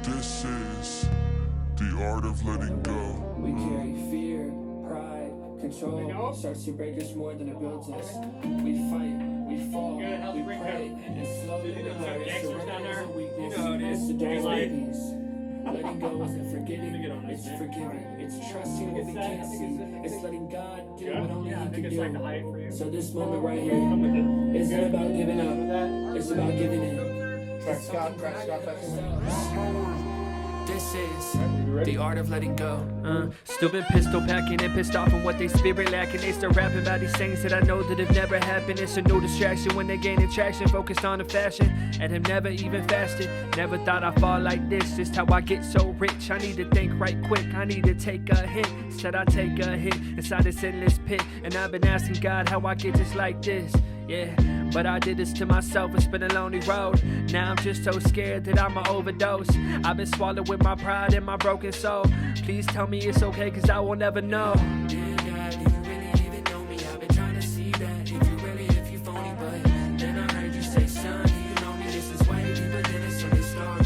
This is the art of letting go. We carry fear, pride, control. Starts to break us more than it builds us. We fight, we fall, we pray, and slowly we learn. It's surrender, it's a weakness, it's the door's peace. Letting go isn't forgetting, it's forgiving. It's trusting what we can't see. It's letting God do what only He can do. So this moment right here isn't about giving up, it's about giving in. This is the art of letting go. Still been pistol packing and pissed off on what they spirit lacking. They start rapping about these things that I know that have never happened. It's a new distraction when they gaining traction, focused on the fashion and have never even fasted. Never thought I'd fall like this. Just how I get so rich. I need to think right quick. I need to take a hint. Instead I take a hit inside this endless pit. And I've been asking God how I get just like this. Yeah, but I did this to myself, it's been a lonely road. Now I'm just so scared that I'ma overdose. I've been swallowed with my pride and my broken soul. Please tell me it's okay, cause I will never know. Dear God, do you really even know me? I've been trying to see that, if you really, if you phony. But then I heard you say, son, do you know me? This is way deeper than a Sunday story.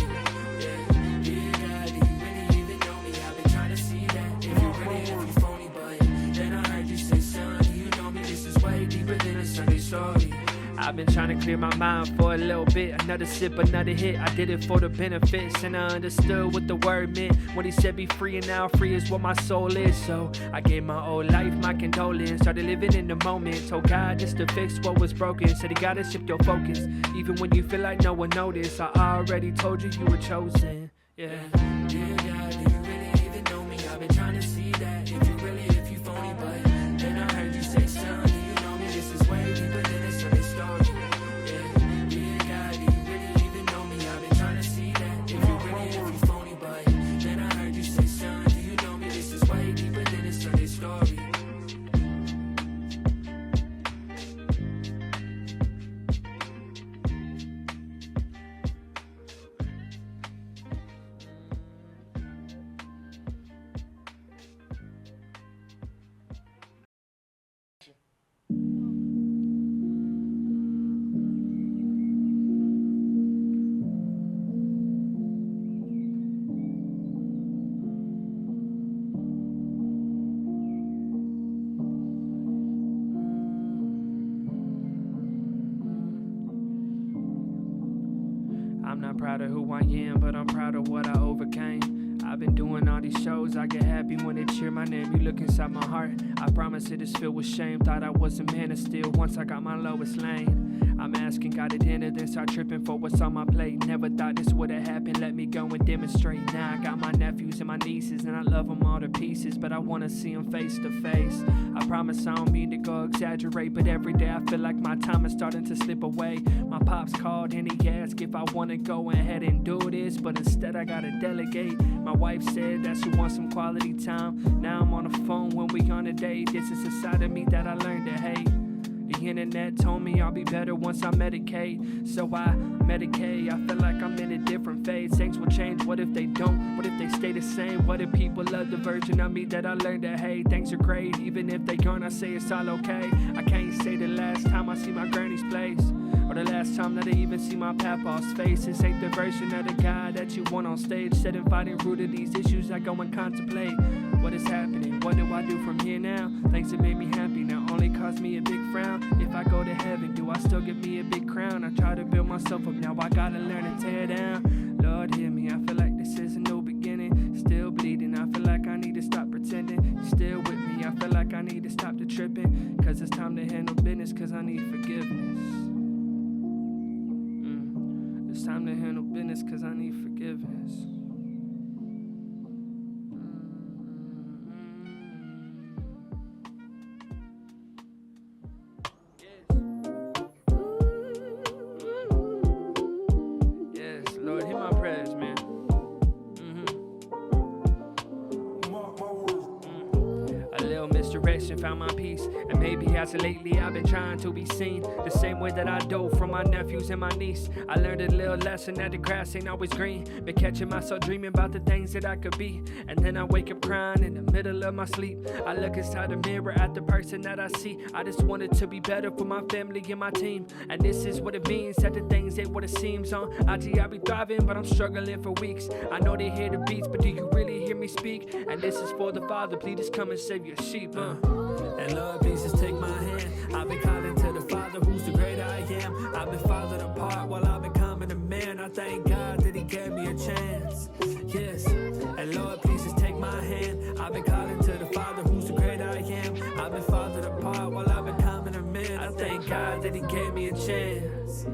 Yeah, dear God, do you really even know me? I've been trying to see that, if you really, if you phony. But then I heard you say, son, do you know me? This is way deeper than a Sunday story. I've been trying to clear my mind for a little bit. Another sip, another hit. I did it for the benefits, and I understood what the word meant when He said be free, and now free is what my soul is. So I gave my old life my condolence, started living in the moment. Told God just to fix what was broken. Said He gotta shift your focus, even when you feel like no one noticed. I already told you you were chosen. Yeah. Dear God, do you really even know me? I've been trying to see that, if you really, if you phony. But then I heard you say, son, do you know me? This is way deeper than a Sunday story. Yeah, dear God, do you really even know me? I've been trying to see that, if you really, if you phony. But then I heard you say, son, do you know me? This is way deeper than a Sunday story. I'm not proud of who I am, but I'm proud of what I overcame. I've been doing all these shows, I get happy when they cheer my name. You look inside my heart, I promise it is filled with shame. Thought I was a man of steel once I got my lowest lane. I'm asking God at dinner, then start tripping for what's on my plate. Never thought this would have happened, let me go and demonstrate. Now I got my nephews and my nieces, and I love them all to pieces, but I wanna see them face to face. I promise I don't mean to go exaggerate, but every day I feel like my time is starting to slip away. My pops called and he asked if I wanna go ahead and do this, but instead I gotta delegate. My wife said that she wants some quality time. Now I'm on the phone when we on a date. This is a side of me that I learned to hate. The internet told me I'll be better once I medicate. So I medicate, I feel like I'm in a different phase. Things will change, what if they don't? What if they stay the same? What if people love the version of me that I learned to hate? Things are great, even if they aren't, I say it's all okay. I can't say the last time I see my granny's place, or the last time that I even see my papa's face. This ain't the version of the guy that you want on stage. Said and fighting root of these issues I go and contemplate. What is happening? What do I do from here now? Things that made me happy now only cause me a big frown. If I go to heaven, do I still get me a big crown? I try to build myself up, now I gotta learn to tear down. Lord, hear me, I feel like this is a new beginning. Still bleeding, I feel like I need to stop pretending. You're still with me, I feel like I need to stop the tripping. Cause it's time to handle business, cause I need forgiveness. It's time to handle business, cause I need forgiveness. Lord, hear my prayers, man. A little misdirection. depression, found my peace. And maybe as of lately I've been trying to be seen the same way that I dove from my nephews and my niece. I learned a little lesson that the grass ain't always green. Been catching myself dreaming about the things that I could be. And then I wake up crying in the middle of my sleep. I look inside the mirror at the person that I see. I just wanted to be better for my family and my team. And this is what it means, that the things ain't what it seems. On IG I be thriving, but I'm struggling for weeks. I know they hear the beats, but do you really hear me speak? And this is for the Father, please just come and save your sheep. And Lord, please just take my hand. I've been calling to the Father, who's the great I am. I've been falling apart while I've been becoming a man. I thank God that He gave me a chance. Yes, and Lord, please just take my hand. I've been calling to the Father, who's the great I am. I've been falling apart while I've been becoming a man. I thank God that He gave me a chance.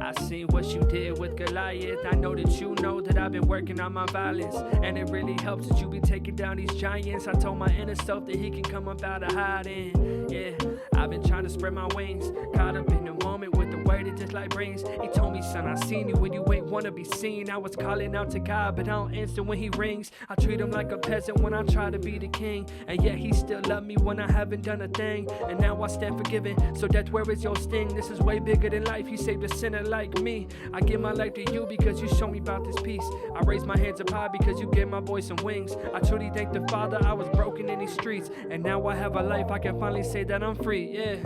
I seen what you did with Goliath. I know that you know that I've been working on my violence, and it really helps that you be taking down these giants. I told my inner self that he can come up out of hiding. Yeah, I've been trying to spread my wings, caught up in the moment with the word that this light brings. He told me, son, I seen you when you ain't wanna be seen. I was calling out to God, but I don't answer when he rings. I treat him like a peasant when I try to be the king, and yet he still love me when I haven't done a thing. And now I stand forgiven, so that's where is your sting. This is way bigger than life. He saved a sinner like me. I give my life to you because you show me about this peace. I raise my hands up high because you gave my voice some wings. I truly thank the Father, I was broken in these streets, and now I have a life. I can finally say that I'm free. Yeah.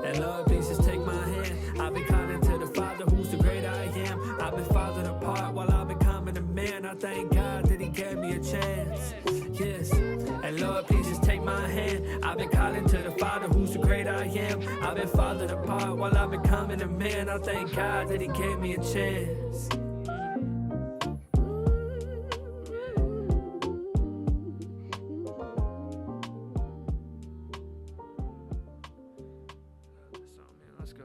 And Lord, please just take my hand. I've been calling to the Father, who's the great I am. I've been falling apart while I've been becoming a man. I thank God that He gave me a chance. Yes, and Lord, please just take my hand. I've been calling to the Father, who's the great I am. I've been falling apart while I've been becoming a man. I thank God that He gave me a chance. Let's go.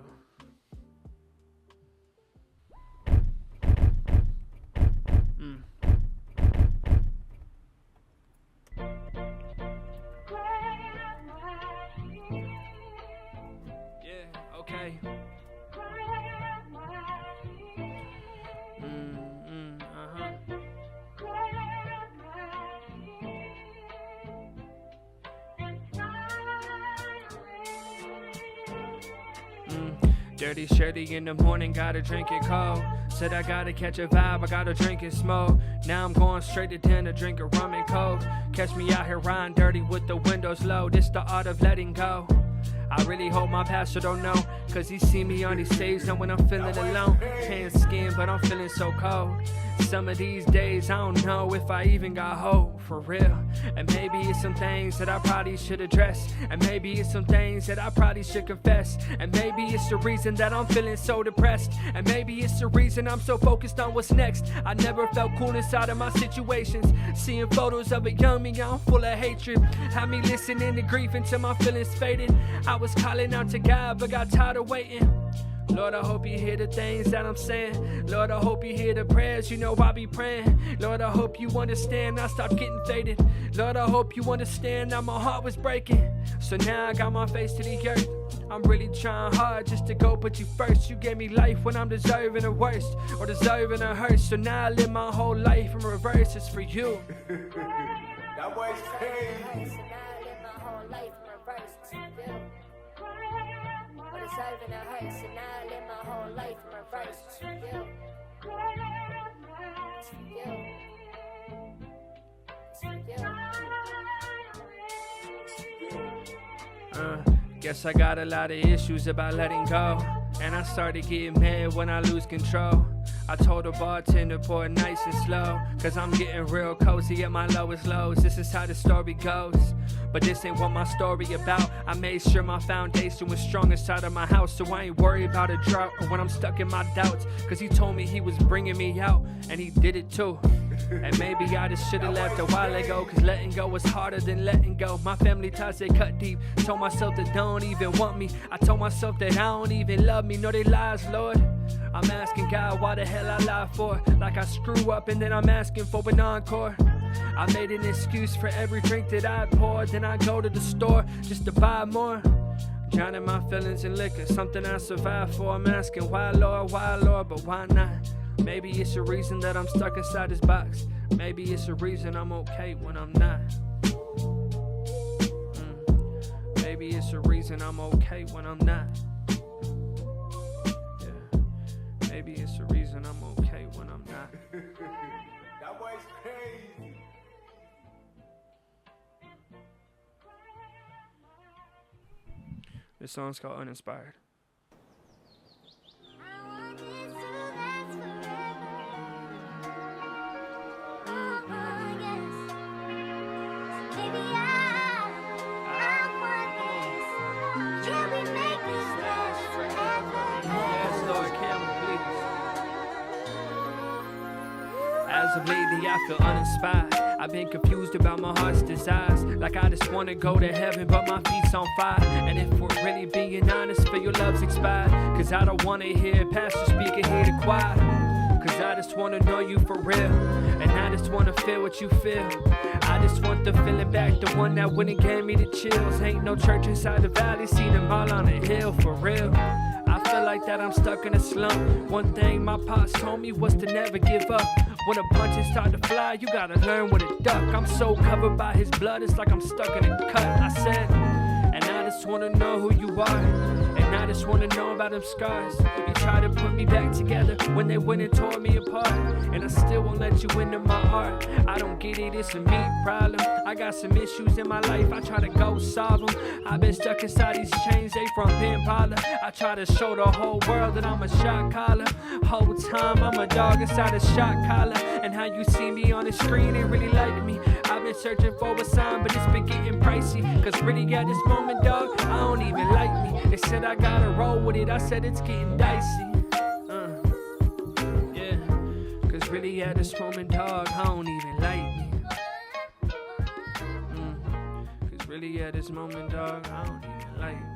Yeah, okay. Dirty shirty in the morning, gotta drink it cold. Said I gotta catch a vibe, I gotta drink and smoke. Now I'm going straight to dinner, drinking rum and coke. Catch me out here riding dirty with the windows low. This the art of letting go. I really hope my pastor don't know, cause he see me on these stages and when I'm feeling alone. Tan skin, but I'm feeling so cold. Some of these days I don't know if I even got hope, for real. And maybe it's some things that I probably should address, and maybe it's some things that I probably should confess, and maybe it's the reason that I'm feeling so depressed, and maybe it's the reason I'm so focused on what's next. I never felt cool inside of my situations. Seeing photos of a young me, I'm full of hatred. Had me listening to grief until my feelings faded. I was calling out to God, but got tired of waiting. Lord, I hope you hear the things that I'm saying. Lord, I hope you hear the prayers, you know I be praying. Lord, I hope you understand I stopped getting faded. Lord, I hope you understand that my heart was breaking. So now I got my face to the earth. I'm really trying hard just to go put you first. You gave me life when I'm deserving the worst, or deserving the hurt. So now I live my whole life in reverse. It's for you. That boy's crazy. Deserving the hurt, so now I live my whole life in reverse. Guess I got a lot of issues about letting go, and I started getting mad when I lose control. I told the bartender pour it nice and slow, cause I'm getting real cozy at my lowest lows. This is how the story goes, but this ain't what my story about. I made sure my foundation was strong inside of my house, so I ain't worried about a drought or when I'm stuck in my doubts, cause he told me he was bringing me out, and he did it too. And maybe I just should've left a while ago, cause letting go was harder than letting go. My family ties, they cut deep. Told myself that they don't even want me. I told myself that I don't even love me. No, they lies, Lord. I'm asking God why the hell I lie for. Like I screw up and then I'm asking for an encore. I made an excuse for every drink that I pour. Then I go to the store just to buy more. Drowning my feelings in liquor, something I survive for. I'm asking why, Lord, but why not? Maybe it's the reason that I'm stuck inside this box. Maybe it's the reason I'm okay when I'm not. Maybe it's the reason I'm okay when I'm not. Yeah. Maybe it's the reason I'm okay when I'm not. That boy's crazy. This song's called Uninspired. As of lately, I feel uninspired. I've been confused about my heart's desires. Like I just wanna go to heaven, but my feet's on fire. And if we're really being honest, feel your love's expired. Cause I don't wanna hear pastor speak and hear the choir. Cause I just wanna know you for real. And I just wanna feel what you feel. I just want the feeling back, the one that went and gave me the chills. Ain't no church inside the valley, seen them all on the hill for real. I feel like that I'm stuck in a slump. One thing my pops told me was to never give up. When the punches start to fly, you gotta learn when to duck. I'm so covered by his blood, it's like I'm stuck in a cut. I said, and I just wanna know who you are. And I just wanna know about them scars. You try to put me back together when they went and tore me apart. And I still won't let you into my heart. I don't get it, it's a me problem. I got some issues in my life, I try to go solve them. I've been stuck inside these chains, they from Impala. I try to show the whole world that I'm a shot caller. Whole time I'm a dog inside a shot collar. And how you see me on the screen, they really like me. I've been searching for a sign, but it's been getting pricey. Cause really at this moment, dog, I don't even like me. They said I gotta roll with it, I said it's getting dicey. Yeah, cause really at this moment, dog, I don't even like me. Cause really at this moment, dog, I don't even like me.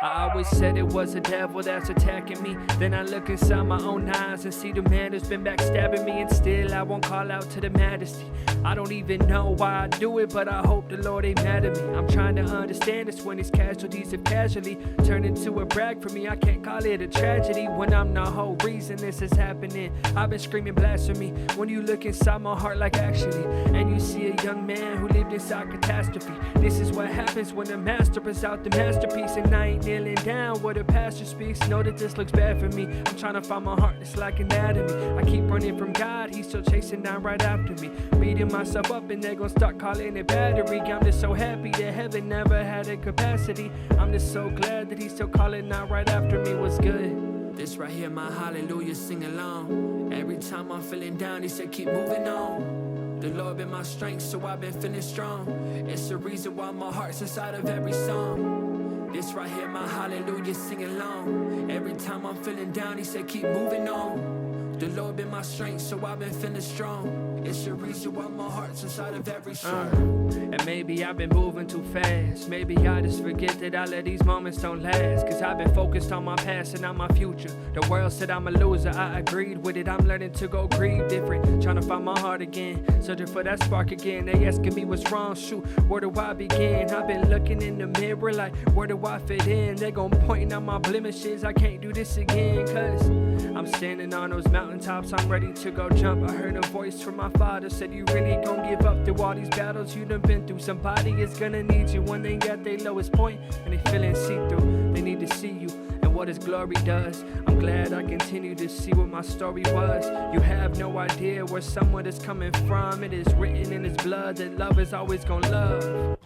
I always said it was a devil that's attacking me. Then I look inside my own eyes and see the man who's been backstabbing me. And still I won't call out to the majesty. I don't even know why I do it, but I hope the Lord ain't mad at me. I'm trying to understand this when these casualties have casually turned into a brag for me. I can't call it a tragedy when I'm the whole reason this is happening. I've been screaming blasphemy when you look inside my heart like actually. And you see a young man who lived inside catastrophe. This is what happens when the master is out the masterpiece. And I ain't kneeling down where the pastor speaks. Know that this looks bad for me. I'm trying to find my heart that's like anatomy. I keep running from God, he's still chasing down right after me. Beating myself up and they gon' start calling it battery. I'm just so happy that heaven never had a capacity. I'm just so glad that he's still calling out right after me. What's good? This right here, my hallelujah, sing along. Every time I'm feeling down, he said keep moving on. The Lord been my strength, so I've been feeling strong. It's the reason why my heart's inside of every song. This right here, my hallelujah, sing along. Every time I'm feeling down, he said keep moving on. The Lord been my strength, so I've been feeling strong. It's the reason why my heart's inside of every song. And maybe I've been moving too fast. Maybe I just forget that I let these moments don't last. Cause I've been focused on my past and not my future. The world said I'm a loser, I agreed with it. I'm learning to go grieve different. Trying to find my heart again, searching for that spark again. They asking me what's wrong, shoot, where do I begin? I've been looking in the mirror like, where do I fit in? They gon' point out my blemishes, I can't do this again. Cause I'm standing on those mountaintops, I'm ready to go jump. I heard a voice from my father, said you really gon' give up through all these battles you done been through. Somebody is gonna need you when they got their lowest point and they feeling see-through. They need to see you and what his glory does. I'm glad I continue to see what my story was. You have no idea where someone is coming from. It is written in his blood that love is always gonna love.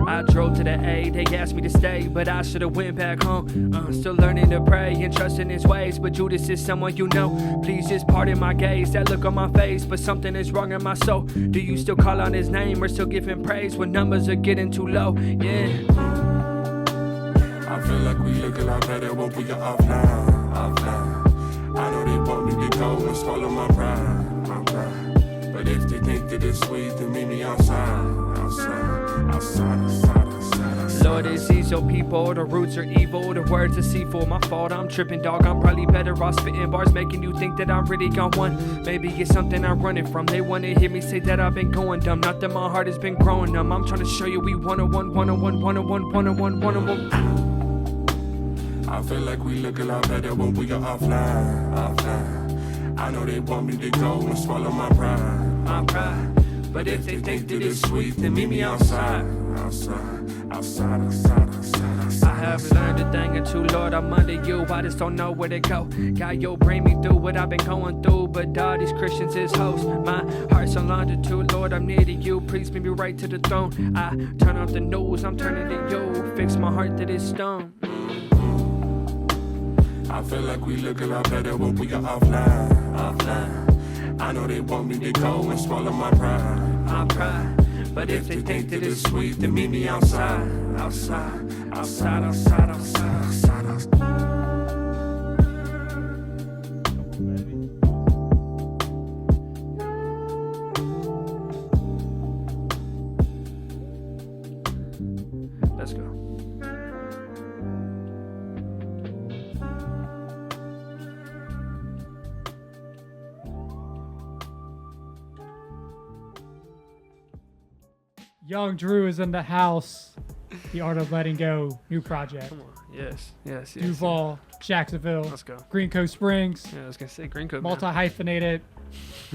I drove to the A, they asked me to stay, but I should've went back home. Still learning to pray and trust in his ways, but Judas is someone you know. Please just pardon my gaze, that look on my face, but something is wrong in my soul. Do you still call on his name or still give him praise when numbers are getting too low? Yeah. I feel like we look a lot better when we are offline. I know they want me to go and swallow my pride. But if they think that it's sweet, then meet me outside. Lord, it's these your people, the roots are evil, the words are deceitful. My fault, I'm tripping, dog. I'm probably better off spitting bars, making you think that I'm really got one. Maybe it's something I'm running from. They wanna hear me say that I've been going dumb. Not that my heart has been growing numb. I'm trying to show you we 101, 101, 101, 101, 101. I feel like we look a lot better when we are offline. I know they want me to go and swallow my pride. My pride. But if they think that it's sweet, then meet me outside. I have learned a thing or two, Lord, I'm under you. I just don't know where to go. God, you'll bring me through what I've been going through. But all these Christians is hoes. My heart's on longitude, Lord, I'm near to you. Please bring me right to the throne. I turn off the news, I'm turning to you. Fix my heart to this stone. I feel like we look a lot better when we are offline. I know they want me to go and swallow my pride. My pride. But if they think that it's sweet, then meet me outside. Let's go. Young Drew is in the house. The Art of Letting Go, new project. Come on. Yes. Duval, Jacksonville. Let's go. Green Coast Springs. Yeah, I was gonna say Green Coat. Multi-hyphenated.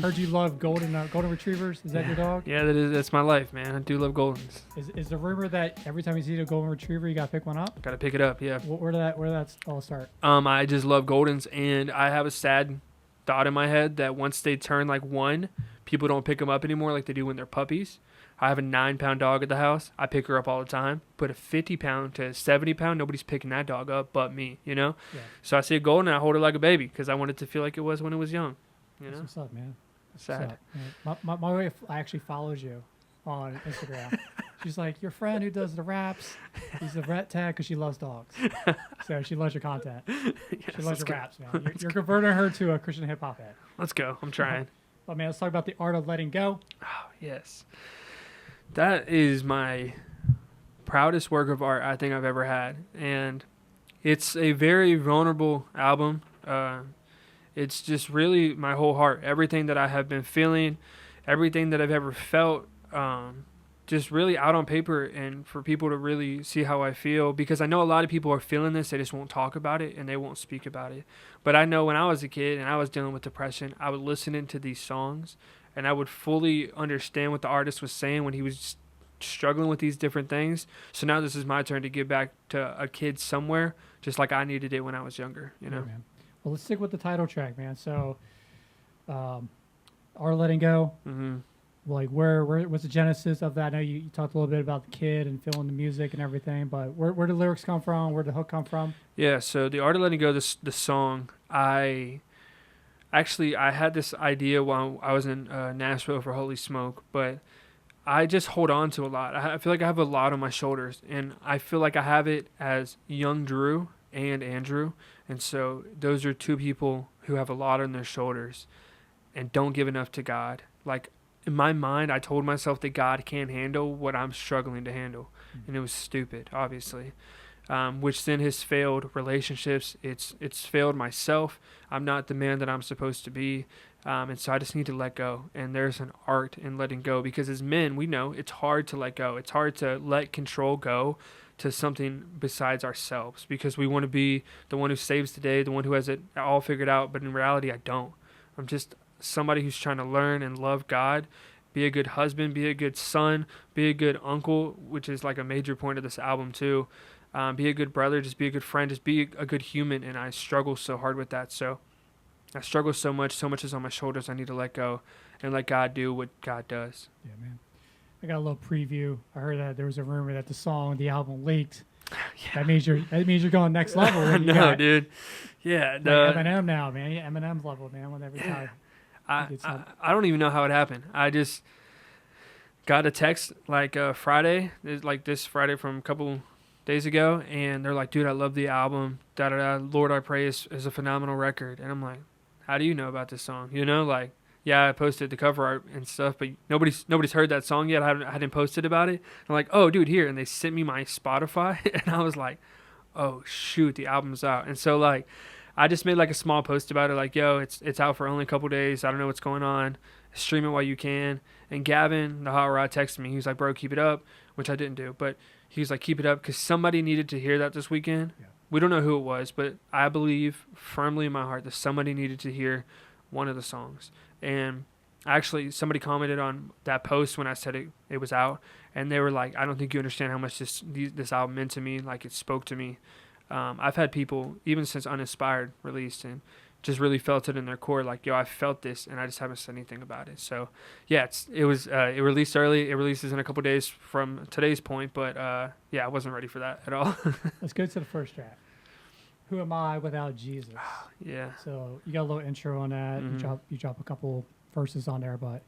Heard you love golden retrievers. Is that your dog? Yeah, that's my life, man. I do love Goldens. Is the rumor that every time you see a golden retriever, you gotta pick one up? Gotta pick it up, yeah. Where did that all start? I just love Goldens, and I have a sad thought in my head that once they turn like 1, people don't pick them up anymore like they do when they're puppies. I have a 9-pound dog at the house. I pick her up all the time. But a 50-pound to 70-pound, nobody's picking that dog up but me, you know? Yeah. So I see a golden, and I hold it like a baby because I want it to feel like it was when it was young, you know? That's what's up, man. Sad. Yeah. My wife actually follows you on Instagram. She's like, your friend who does the raps, he's a vet tag because she loves dogs. So she loves your content. Yes, she loves your raps, man. You're converting her to a Christian hip-hop head. Let's go. I'm trying. But, man, let's talk about the art of letting go. Oh, yes. That is my proudest work of art I think I've ever had. And it's a very vulnerable album. It's just really my whole heart. Everything that I have been feeling, everything that I've ever felt, just really out on paper and for people to really see how I feel. Because I know a lot of people are feeling this. They just won't talk about it and they won't speak about it. But I know when I was a kid and I was dealing with depression, I would listen into these songs and I would fully understand what the artist was saying when he was struggling with these different things. So now this is my turn to give back to a kid somewhere, just like I needed it when I was younger, you know? Yeah, man. Well, let's stick with the title track, man. So, Art of Letting Go. Mm-hmm. Like, where was the genesis of that? I know you talked a little bit about the kid and feeling the music and everything, but where did the lyrics come from? Where did the hook come from? Yeah, so the Art of Letting Go, the song, I had this idea while I was in Nashville for Holy Smoke, but I just hold on to a lot. I feel like I have a lot on my shoulders, and I feel like I have it as young Drew and Andrew, and so those are two people who have a lot on their shoulders and don't give enough to God. Like, in my mind, I told myself that God can't handle what I'm struggling to handle, and it was stupid, obviously. Which then has failed relationships. It's failed myself. I'm not the man that I'm supposed to be. And so I just need to let go. And there's an art in letting go, because as men, we know it's hard to let go. It's hard to let control go to something besides ourselves, because we want to be the one who saves the day, the one who has it all figured out. But in reality, I don't. I'm just somebody who's trying to learn and love God, be a good husband, be a good son, be a good uncle, which is like a major point of this album too. Be a good brother, just be a good friend, just be a good human. And I struggle so hard with that. So I struggle so much is on my shoulders. I need to let go and let God do what God does. Yeah, man. I got a little preview. I heard that there was a rumor that the album leaked. Yeah. That means you're going next level. No, dude. Yeah. Like Eminem now, man. Eminem's level, man. With every time. I don't even know how it happened. I just got a text like Friday, like this Friday from a couple days ago, and they're like, dude, I love the album. Lord, I Pray is a phenomenal record. And I'm like, how do you know about this song? You know, like, yeah, I posted the cover art and stuff, but nobody's heard that song yet. I hadn't posted about it. I'm like, oh, dude, here. And they sent me my Spotify, and I was like, oh, shoot, the album's out. And so, like, I just made, like, a small post about it, like, yo, it's out for only a couple days. I don't know what's going on. Stream it while you can. And Gavin, the hot rod, texted me. He was like, bro, keep it up, which I didn't do. But he was like, keep it up, because somebody needed to hear that this weekend. Yeah. We don't know who it was, but I believe firmly in my heart that somebody needed to hear one of the songs. And actually, somebody commented on that post when I said it was out, and they were like, I don't think you understand how much this album meant to me, like it spoke to me. I've had people, even since Uninspired released, and just really felt it in their core, like, yo, I felt this, and I just haven't said anything about it. So, yeah, it released early. It releases in a couple days from today's point, but, yeah, I wasn't ready for that at all. Let's go to the first track. Who Am I Without Jesus? Yeah. So you got a little intro on that. Mm-hmm. You drop a couple verses on there, but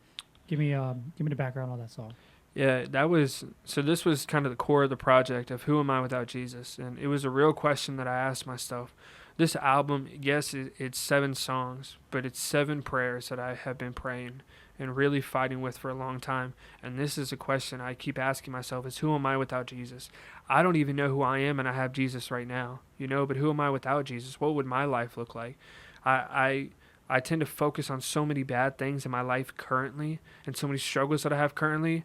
give me the background on that song. Yeah, this was kind of the core of the project of Who Am I Without Jesus? And it was a real question that I asked myself. This album, yes, it's 7 songs, but it's 7 prayers that I have been praying and really fighting with for a long time. And this is a question I keep asking myself is, who am I without Jesus? I don't even know who I am, and I have Jesus right now, but who am I without Jesus? What would my life look like? I tend to focus on so many bad things in my life currently and so many struggles that I have currently.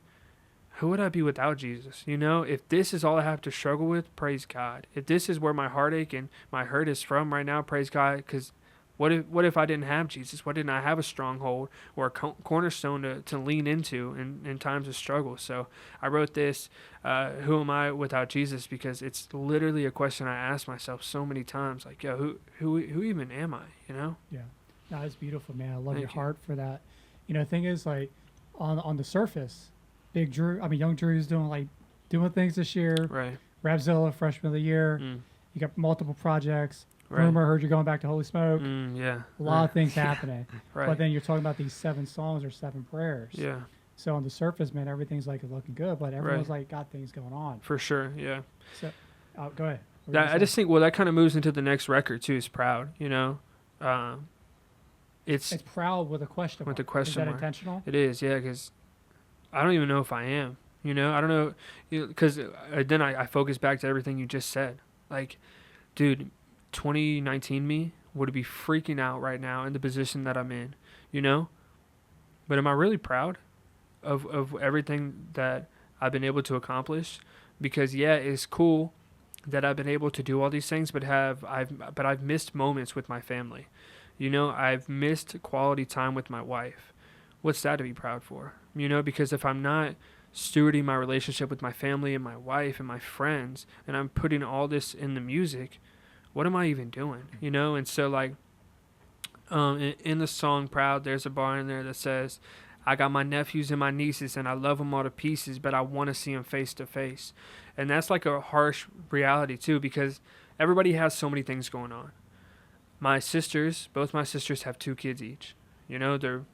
Who would I be without Jesus? If this is all I have to struggle with, praise God. If this is where my heartache and my hurt is from right now, praise God, because what if I didn't have Jesus? What didn't I have a stronghold or a cornerstone to lean into in times of struggle? So I wrote this, who am I without Jesus? Because it's literally a question I ask myself so many times. Like, yo, who even am I? Yeah, no, it's beautiful, man. I love your heart for that. The thing is, like, on the surface, Young Drew's doing things this year. Right. Rapzilla, freshman of the year. You got multiple projects. Right. Rumor, heard you're going back to Holy Smoke. Yeah. A lot of things happening. Right. But then you're talking about these 7 songs or 7 prayers. Yeah. So on the surface, man, everything's like looking good, but everyone's like got things going on. For sure, yeah. So, go ahead. I just think, that kind of moves into the next record too. Is Proud, It's Proud with a question mark. With a question mark. Is that intentional? It is, yeah, because I don't even know if I am. I don't know, because then I focus back to everything you just said. Like, dude, 2019 me would be freaking out right now in the position that I'm in, But am I really proud of everything that I've been able to accomplish? Because, yeah, it's cool that I've been able to do all these things, but I've missed moments with my family. I've missed quality time with my wife. What's that to be proud for? Because if I'm not stewarding my relationship with my family and my wife and my friends, and I'm putting all this in the music, what am I even doing? And so, like, in the song Proud, there's a bar in there that says, I got my nephews and my nieces and I love them all to pieces, but I want to see them face to face. And that's like a harsh reality too, because everybody has so many things going on. Both my sisters have 2 kids each. They're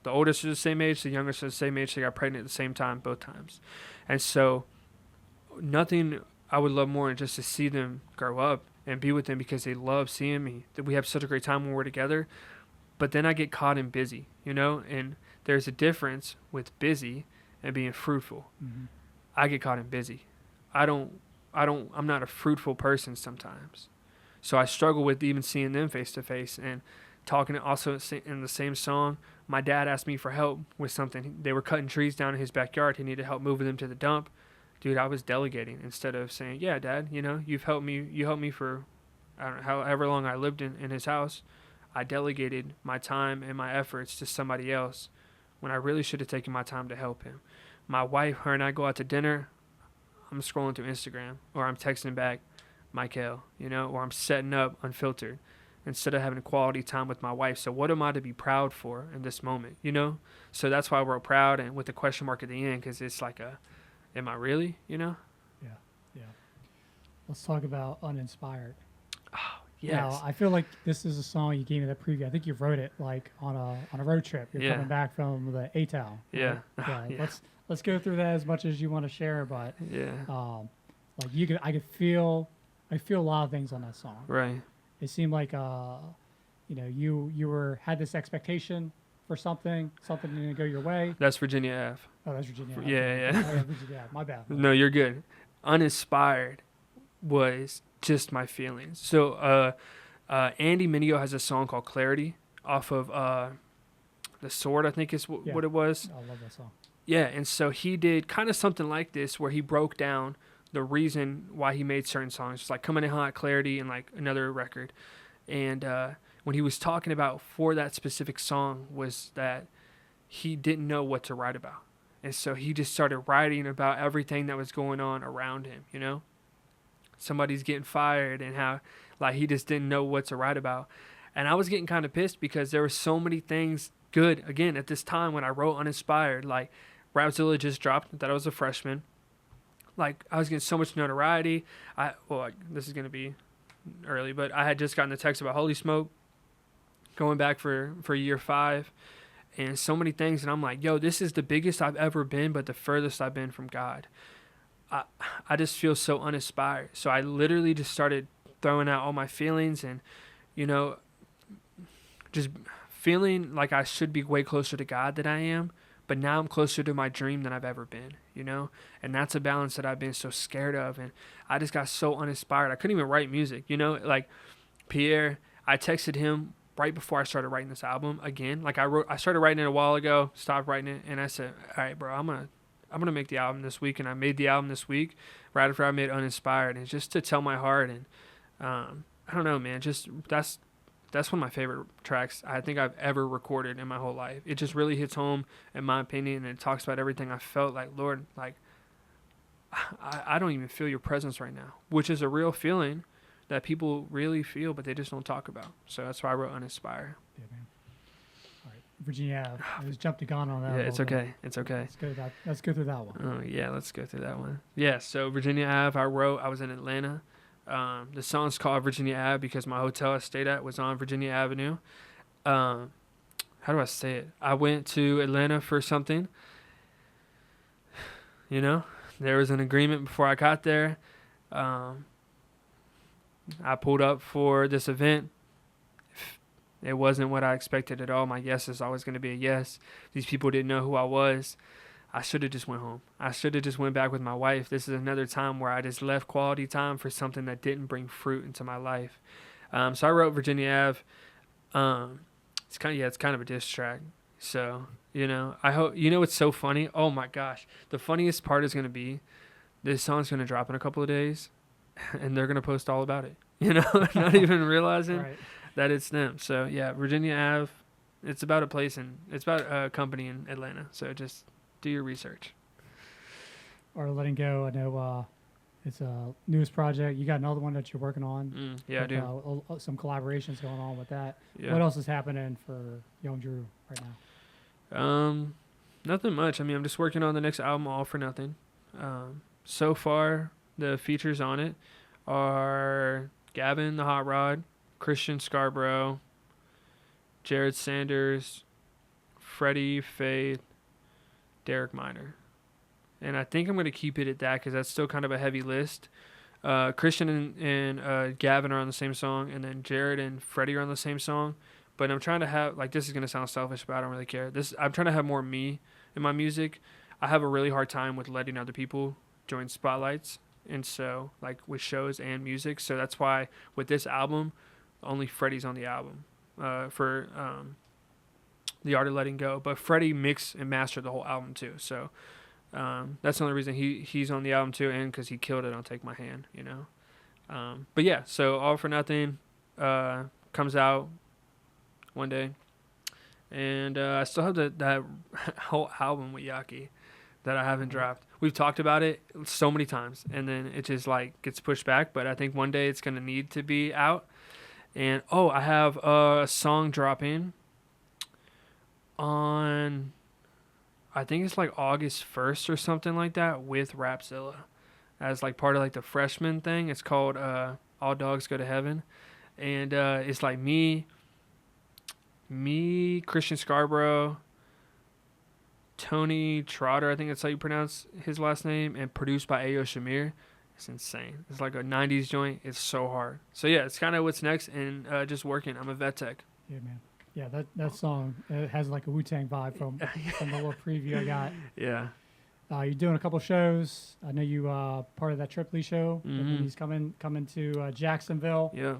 the oldest are the same age, the youngest are the same age. They got pregnant at the same time, both times. And so nothing I would love more than just to see them grow up and be with them, because they love seeing me. That we have such a great time when we're together. But then I get caught in busy, and there's a difference with busy and being fruitful. Mm-hmm. I get caught in busy. I'm not a fruitful person sometimes. So I struggle with even seeing them face to face. And talking also in the same song, my dad asked me for help with something. They were cutting trees down in his backyard. He needed help moving them to the dump. Dude, I was delegating instead of saying, yeah, Dad, you've helped me. You helped me for however long I lived in his house. I delegated my time and my efforts to somebody else when I really should have taken my time to help him. My wife, her and I go out to dinner. I'm scrolling through Instagram, or I'm texting back Michael, or I'm setting up Unfiltered instead of having a quality time with my wife. So what am I to be proud for in this moment, So that's why I wrote Proud, and with the question mark at the end, because it's like am I really, Yeah. Let's talk about Uninspired. Oh, yes. Now, I feel like this is a song you gave me that preview. I think you wrote it like on a road trip. You're coming back from the A-Town. Yeah. Right? Yeah. Let's go through that as much as you want to share, but I could feel a lot of things on that song. Right. It seemed like you had this expectation for something didn't go your way. That's Virginia Ave. Oh, that's Virginia. Yeah, Okay. yeah. Oh, yeah, Virginia. My bad. No, you're good. Uninspired was just my feelings. So Andy Mineo has a song called Clarity off of The Sword, I think is what it was. I love that song. Yeah, and so he did kind of something like this where he broke down the reason why he made certain songs, just like Coming in Hot, Clarity, and like another record. And when he was talking about for that specific song was that he didn't know what to write about. And so he just started writing about everything that was going on around him, you know? Somebody's getting fired and how like he just didn't know what to write about. And I was getting kind of pissed because there were so many things good, again, at this time when I wrote Uninspired. Like, Rapzilla just dropped that I was a freshman. Like, I was getting so much notoriety. This is going to be early, but I had just gotten the text about Holy Smoke going back for year 5 and so many things. And I'm like, yo, this is the biggest I've ever been, but the furthest I've been from God. I just feel so uninspired. So I literally just started throwing out all my feelings and, you know, just feeling like I should be way closer to God than I am. But now I'm closer to my dream than I've ever been, you know? And that's a balance that I've been so scared of. And I just got so uninspired. I couldn't even write music, you know? Like, Pierre, I texted him right before I started writing this album again. Like, I started writing it a while ago, stopped writing it, and I said, all right, bro, I'm gonna make the album this week. And I made the album this week right after I made Uninspired. And just to tell my heart. And I don't know, man, just that's one of my favorite tracks I think I've ever recorded in my whole life. It just really hits home, in my opinion, and it talks about everything I felt like, Lord, like, I don't even feel your presence right now, which is a real feeling that people really feel, but they just don't talk about. So that's why I wrote Uninspired. Yeah, man. All right, Virginia Ave. I just jumped the gun on that. Yeah, it's okay. It's okay. Let's go through that one. Oh, yeah, let's go through that one. Yeah, so Virginia Ave, I was in Atlanta. The song's called Virginia Ave because my hotel I stayed at was on Virginia Avenue. How do I say it? I went to Atlanta for something. You know, there was an agreement before I got there. I pulled up for this event. It wasn't what I expected at all. My yes is always going to be a yes. These people didn't know who I was. I should have just went home. I should have just went back with my wife. This is another time where I just left quality time for something that didn't bring fruit into my life. So I wrote Virginia Ave. It's kind of a diss track. So, you know, I hope, you know, it's so funny. Oh my gosh. The funniest part is going to be this song's going to drop in a couple of days and they're going to post all about it, you know, not even realizing that it's them. So yeah, Virginia Ave, it's about it's about a company in Atlanta. So just do your research. Or Letting Go, I know it's a newest project. You got another one that you're working on. Yeah, I do. Some collaborations going on with that. Yeah. What else is happening for Young Drew right now? Nothing much. I mean, I'm just working on the next album, All for Nothing. So far, the features on it are Gavin the Hot Rod, Christian Scarborough, Jared Sanders, Freddie Faith, Derek Minor. And I think I'm going to keep it at that because that's still kind of a heavy list. Christian and Gavin are on the same song, and then Jared and Freddie are on the same song. But I'm trying to have, like, this is going to sound selfish, but I don't really care. I'm trying to have more me in my music. I have a really hard time with letting other people join spotlights. And so, like, with shows and music. So that's why with this album, only Freddie's on the album for The Art of Letting Go. But Freddie mixed and mastered the whole album, too. So that's the only reason he's on the album, too, and because he killed it on Take My Hand, you know. But, yeah, so All for Nothing comes out one day. And I still have that whole album with Yaki that I haven't dropped. We've talked about it so many times, and then it just, like, gets pushed back. But I think one day it's going to need to be out. And, I have a song dropping on, I think it's, like, August 1st or something like that with Rapzilla as, like, part of, like, the freshman thing. It's called All Dogs Go to Heaven. And it's, like, me, Christian Scarborough, Tony Trotter, I think that's how you pronounce his last name, and produced by Ayo Shamir. It's insane. It's like a 90s joint. It's so hard. So, yeah, it's kind of what's next, and just working. I'm a vet tech. Yeah, man. Yeah, that song, it has like a Wu-Tang vibe from the little preview I got. Yeah. You're doing a couple shows. I know you part of that Tripoli show. And then he's coming to Jacksonville. Yeah.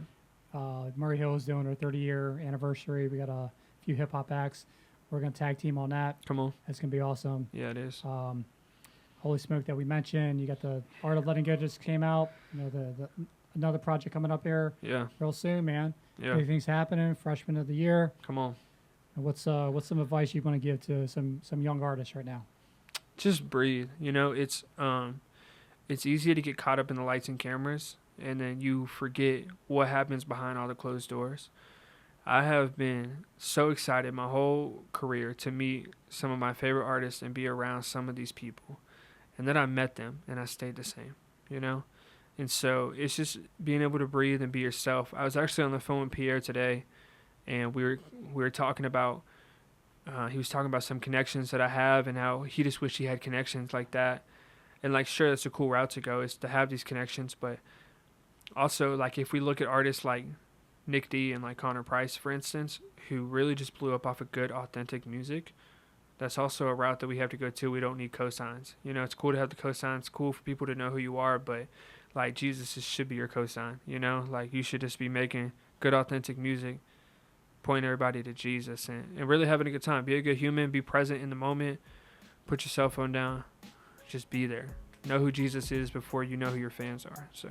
Murray Hill is doing our 30-year anniversary. We got a few hip hop acts. We're gonna tag team on that. Come on. That's gonna be awesome. Yeah, it is. Holy Smoke that we mentioned. You got the Art of Letting Go just came out. You know the another project coming up here Yeah. real soon, man. Yeah. Big things happening. Freshman of the year. Come on. And what's some advice you want to give to some young artists right now? Just breathe. You know, it's easy to get caught up in the lights and cameras, and then you forget what happens behind all the closed doors. I have been so excited my whole career to meet some of my favorite artists and be around some of these people. And then I met them and I stayed the same, you know? And so it's just being able to breathe and be yourself. I was actually on the phone with Pierre today, and we were talking about, he was talking about some connections that I have and how he just wished he had connections like that. And like, sure, that's a cool route to go, is to have these connections. But also, like, if we look at artists like Nick D and like Connor Price, for instance, who really just blew up off of good, authentic music, that's also a route that we have to go to. We don't need cosigns. You know, it's cool to have the cosigns. It's cool for people to know who you are, but like, Jesus should be your cosign. You know, like, you should just be making good, authentic music, point everybody to Jesus, and really having a good time. Be a good human. Be present in the moment. Put your cell phone down. Just be there. Know who Jesus is before you know who your fans are. So,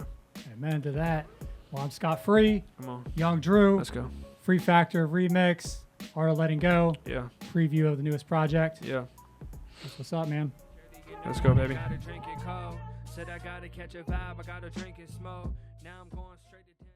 Amen to that. Well, I'm Scott Free. come on. Young Drew. Let's go. Free Factor Remix. Art of Letting Go. Yeah. Preview of the newest project. Yeah. That's what's up, man. Let's go, baby. Gotta drink it cold. Said I gotta catch a vibe. I gotta drink and smoke. Now I'm going straight to 10.